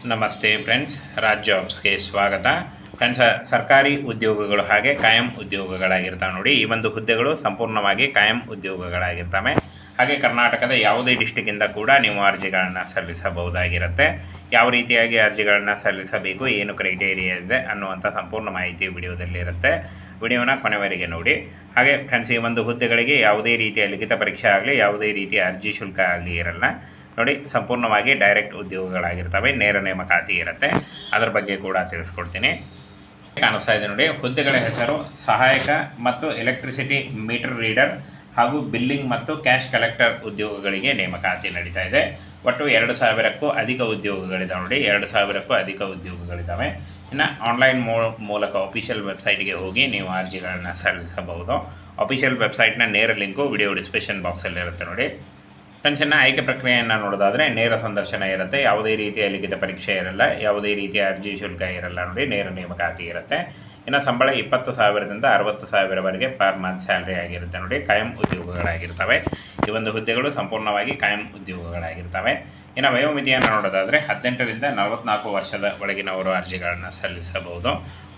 ನಮಸ್ತೆ ಫ್ರೆಂಡ್ಸ್, ರಾಜ್ ಜಾಬ್ಸ್ಗೆ ಸ್ವಾಗತ. ಫ್ರೆಂಡ್ಸ್, ಸರ್ಕಾರಿ ಉದ್ಯೋಗಗಳು ಹಾಗೆ ಕಾಯಂ ಉದ್ಯೋಗಗಳಾಗಿರ್ತವೆ ನೋಡಿ. ಈ ಒಂದು ಹುದ್ದೆಗಳು ಸಂಪೂರ್ಣವಾಗಿ ಕಾಯಂ ಉದ್ಯೋಗಗಳಾಗಿರ್ತವೆ. ಹಾಗೆ ಕರ್ನಾಟಕದ ಯಾವುದೇ ಡಿಸ್ಟಿಕ್ಕಿಂದ ಕೂಡ ನೀವು ಅರ್ಜಿಗಳನ್ನು ಸಲ್ಲಿಸಬಹುದಾಗಿರುತ್ತೆ. ಯಾವ ರೀತಿಯಾಗಿ ಅರ್ಜಿಗಳನ್ನು ಸಲ್ಲಿಸಬೇಕು, ಏನು ಕ್ರೈಟೇರಿಯಾ ಇದೆ ಅನ್ನುವಂಥ ಸಂಪೂರ್ಣ ಮಾಹಿತಿ ವಿಡಿಯೋದಲ್ಲಿ ಇರುತ್ತೆ. ವಿಡಿಯೋನ ಕೊನೆವರೆಗೆ ನೋಡಿ. ಹಾಗೆ ಫ್ರೆಂಡ್ಸ್, ಈ ಒಂದು ಹುದ್ದೆಗಳಿಗೆ ಯಾವುದೇ ರೀತಿಯ ಲಿಖಿತ ಪರೀಕ್ಷೆ ಆಗಲಿ, ಯಾವುದೇ ರೀತಿಯ ಅರ್ಜಿ ಶುಲ್ಕ ಆಗಲಿ ಇರಲ್ಲ ನೋಡಿ. ಸಂಪೂರ್ಣವಾಗಿ ಡೈರೆಕ್ಟ್ ಉದ್ಯೋಗಗಳಾಗಿರ್ತವೆ, ನೇರ ನೇಮಕಾತಿ ಇರುತ್ತೆ. ಅದರ ಬಗ್ಗೆ ಕೂಡ ತಿಳಿಸ್ಕೊಡ್ತೀನಿ. ಕಾಣಿಸ್ತಾ ಇದೆ ನೋಡಿ, ಹುದ್ದೆಗಳ ಹೆಸರು ಸಹಾಯಕ ಮತ್ತು ಎಲೆಕ್ಟ್ರಿಸಿಟಿ ಮೀಟರ್ ರೀಡರ್ ಹಾಗೂ ಬಿಲ್ಲಿಂಗ್ ಮತ್ತು ಕ್ಯಾಶ್ ಕಲೆಕ್ಟರ್ ಉದ್ಯೋಗಗಳಿಗೆ ನೇಮಕಾತಿ ನಡೀತಾ ಇದೆ. ಒಟ್ಟು 2000ಕ್ಕೂ ಅಧಿಕ ಉದ್ಯೋಗಗಳಿದ್ದಾವೆ ನೋಡಿ. 2000ಕ್ಕೂ ಅಧಿಕ ಉದ್ಯೋಗಗಳಿದ್ದಾವೆ. ಇನ್ನು ಆನ್ಲೈನ್ ಮೂಲಕ ಅಫಿಷಿಯಲ್ ವೆಬ್ಸೈಟ್ಗೆ ಹೋಗಿ ನೀವು ಅರ್ಜಿಗಳನ್ನು ಸಲ್ಲಿಸಬಹುದು. ಅಫಿಷಿಯಲ್ ವೆಬ್ಸೈಟ್ನ ನೇರ ಲಿಂಕು ವಿಡಿಯೋ ಡಿಸ್ಕ್ರಿಪ್ಷನ್ ಬಾಕ್ಸಲ್ಲಿ ಇರುತ್ತೆ ನೋಡಿ. ಫ್ರೆಂಡ್ಸ್, ಆಯ್ಕೆ ಪ್ರಕ್ರಿಯೆಯನ್ನು ನೋಡೋದಾದರೆ ನೇರ ಸಂದರ್ಶನ ಇರುತ್ತೆ. ಯಾವುದೇ ರೀತಿಯ ಲಿಖಿತ ಪರೀಕ್ಷೆ ಇರಲ್ಲ, ಯಾವುದೇ ರೀತಿಯ ಅರ್ಜಿ ಶುಲ್ಕ ಇರಲ್ಲ ನೋಡಿ. ನೇರ ನೇಮಕಾತಿ ಇರುತ್ತೆ. ಇನ್ನು ಸಂಬಳ 20,000ದಿಂದ 60,000ವರೆಗೆ ಪರ್ ಮಂತ್ ಸ್ಯಾಲ್ರಿ ಆಗಿರುತ್ತೆ ನೋಡಿ. ಕಾಯಂ ಉದ್ಯೋಗಗಳಾಗಿರ್ತವೆ. ಈ ಒಂದು ಹುದ್ದೆಗಳು ಸಂಪೂರ್ಣವಾಗಿ ಕಾಯಂ ಉದ್ಯೋಗಗಳಾಗಿರ್ತವೆ. ಇನ್ನು ವಯೋಮಿತಿಯನ್ನು ನೋಡೋದಾದರೆ 18ರಿಂದ 44 ವರ್ಷದ ಒಳಗಿನವರು ಅರ್ಜಿಗಳನ್ನು ಸಲ್ಲಿಸಬಹುದು.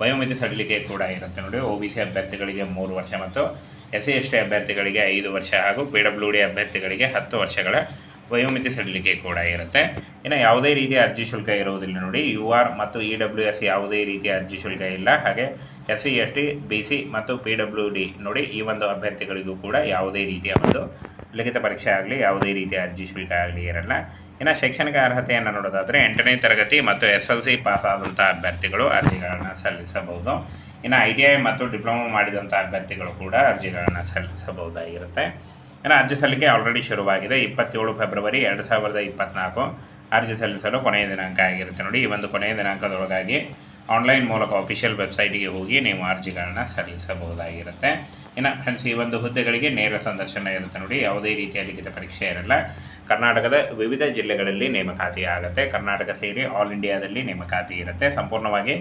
ವಯೋಮಿತಿ ಸಡಿಲಿಕೆ ಕೂಡ ಇರುತ್ತೆ ನೋಡಿ. OBC ಅಭ್ಯರ್ಥಿಗಳಿಗೆ 3 ವರ್ಷ ಮತ್ತು SC/ST ಅಭ್ಯರ್ಥಿಗಳಿಗೆ 5 ವರ್ಷ ಹಾಗೂ PWD ಅಭ್ಯರ್ಥಿಗಳಿಗೆ 10 ವರ್ಷಗಳ ವಯೋಮಿತಿ ಸಡಿಲಿಕೆ ಕೂಡ ಇರುತ್ತೆ. ಇನ್ನು ಯಾವುದೇ ರೀತಿಯ ಅರ್ಜಿ ಶುಲ್ಕ ಇರುವುದಿಲ್ಲ ನೋಡಿ. UR ಮತ್ತು EWS ಯಾವುದೇ ರೀತಿಯ ಅರ್ಜಿ ಶುಲ್ಕ ಇಲ್ಲ. ಹಾಗೆ SC/ST, BC ಮತ್ತು PWD ನೋಡಿ, ಈ ಒಂದು ಅಭ್ಯರ್ಥಿಗಳಿಗೂ ಕೂಡ ಯಾವುದೇ ರೀತಿಯ ಒಂದು ಲಿಖಿತ ಪರೀಕ್ಷೆ ಆಗಲಿ, ಯಾವುದೇ ರೀತಿಯ ಅರ್ಜಿ ಶುಲ್ಕ ಆಗಲಿ ಇರಲ್ಲ. ಇನ್ನು ಶೈಕ್ಷಣಿಕ ಅರ್ಹತೆಯನ್ನು ನೋಡೋದಾದರೆ 8ನೇ ತರಗತಿ ಮತ್ತು SLC ಪಾಸ್ ಆದಂಥ ಅಭ್ಯರ್ಥಿಗಳು ಅರ್ಜಿಗಳನ್ನು ಸಲ್ಲಿಸಬಹುದು. ಇನ್ನು ITI ಮತ್ತು ಡಿಪ್ಲೊಮಾ ಮಾಡಿದಂಥ ಅಭ್ಯರ್ಥಿಗಳು ಕೂಡ ಅರ್ಜಿಗಳನ್ನು ಸಲ್ಲಿಸಬಹುದಾಗಿರುತ್ತೆ. ಇನ್ನು ಅರ್ಜಿ ಸಲ್ಲಿಕೆ ಆಲ್ರೆಡಿ ಶುರುವಾಗಿದೆ. 27 ಫೆಬ್ರವರಿ 2024 ಅರ್ಜಿ ಸಲ್ಲಿಸಲು ಕೊನೆಯ ದಿನಾಂಕ ಆಗಿರುತ್ತೆ ನೋಡಿ. ಈ ಒಂದು ಕೊನೆಯ ದಿನಾಂಕದೊಳಗಾಗಿ ಆನ್ಲೈನ್ ಮೂಲಕ ಅಫಿಷಿಯಲ್ ವೆಬ್ಸೈಟ್ಗೆ ಹೋಗಿ ನೀವು ಅರ್ಜಿಗಳನ್ನು ಸಲ್ಲಿಸಬಹುದಾಗಿರುತ್ತೆ. ಇನ್ನು ಫ್ರೆಂಡ್ಸ್, ಈ ಒಂದು ಹುದ್ದೆಗಳಿಗೆ ನೇರ ಸಂದರ್ಶನ ಇರುತ್ತೆ ನೋಡಿ. ಯಾವುದೇ ರೀತಿಯ ಲಿಖಿತ ಪರೀಕ್ಷೆ ಇರಲ್ಲ. ಕರ್ನಾಟಕದ ವಿವಿಧ ಜಿಲ್ಲೆಗಳಲ್ಲಿ ನೇಮಕಾತಿ ಆಗುತ್ತೆ. ಕರ್ನಾಟಕ ಸೇರಿ ಆಲ್ ಇಂಡಿಯಾದಲ್ಲಿ ನೇಮಕಾತಿ ಇರುತ್ತೆ. ಸಂಪೂರ್ಣವಾಗಿ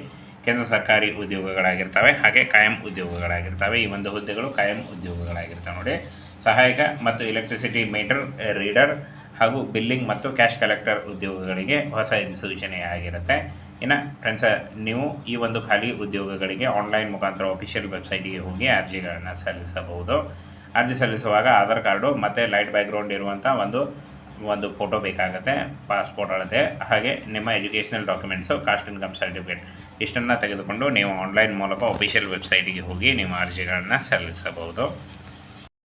ಕೇಂದ್ರ ಸರ್ಕಾರಿ ಉದ್ಯೋಗಗಳಾಗಿರ್ತವೆ, ಹಾಗೆ ಕಾಯಂ ಉದ್ಯೋಗಗಳಾಗಿರ್ತವೆ. ಈ ಒಂದು ಹುದ್ದೆಗಳು ಕಾಯಂ ಉದ್ಯೋಗಗಳಾಗಿರ್ತವೆ ನೋಡಿ. ಸಹಾಯಕ ಮತ್ತು ಎಲೆಕ್ಟ್ರಿಸಿಟಿ ಮೀಟರ್ ರೀಡರ್ ಹಾಗೂ ಬಿಲ್ಲಿಂಗ್ ಮತ್ತು ಕ್ಯಾಶ್ ಕಲೆಕ್ಟರ್ ಉದ್ಯೋಗಗಳಿಗೆ ಹೊಸ ಸೂಚನೆ ಆಗಿರುತ್ತೆ. ಇನ್ನು ಫ್ರೆಂಡ್ಸ್, ನೀವು ಈ ಒಂದು ಖಾಲಿ ಉದ್ಯೋಗಗಳಿಗೆ ಆನ್ಲೈನ್ ಮುಖಾಂತರ ಅಫಿಷಿಯಲ್ ವೆಬ್ಸೈಟಿಗೆ ಹೋಗಿ ಅರ್ಜಿಗಳನ್ನು ಸಲ್ಲಿಸಬಹುದು. ಅರ್ಜಿ ಸಲ್ಲಿಸುವಾಗ ಆಧಾರ್ ಕಾರ್ಡು ಮತ್ತು ಲೈಟ್ ಬ್ಯಾಕ್ಗ್ರೌಂಡ್ ಇರುವಂಥ ಒಂದು ಫೋಟೋ ಬೇಕಾಗುತ್ತೆ, ಪಾಸ್ಪೋರ್ಟ್ ಅಳತೆ, ಹಾಗೆ ನಿಮ್ಮ educational documents, caste income certificate ಇಷ್ಟನ್ನು ತೆಗೆದುಕೊಂಡು ನೀವು ಆನ್ಲೈನ್ ಮೂಲಕ ಅಫಿಷಿಯಲ್ ವೆಬ್ಸೈಟಿಗೆ ಹೋಗಿ ನೀವು ಅರ್ಜಿಗಳನ್ನು ಸಲ್ಲಿಸಬಹುದು.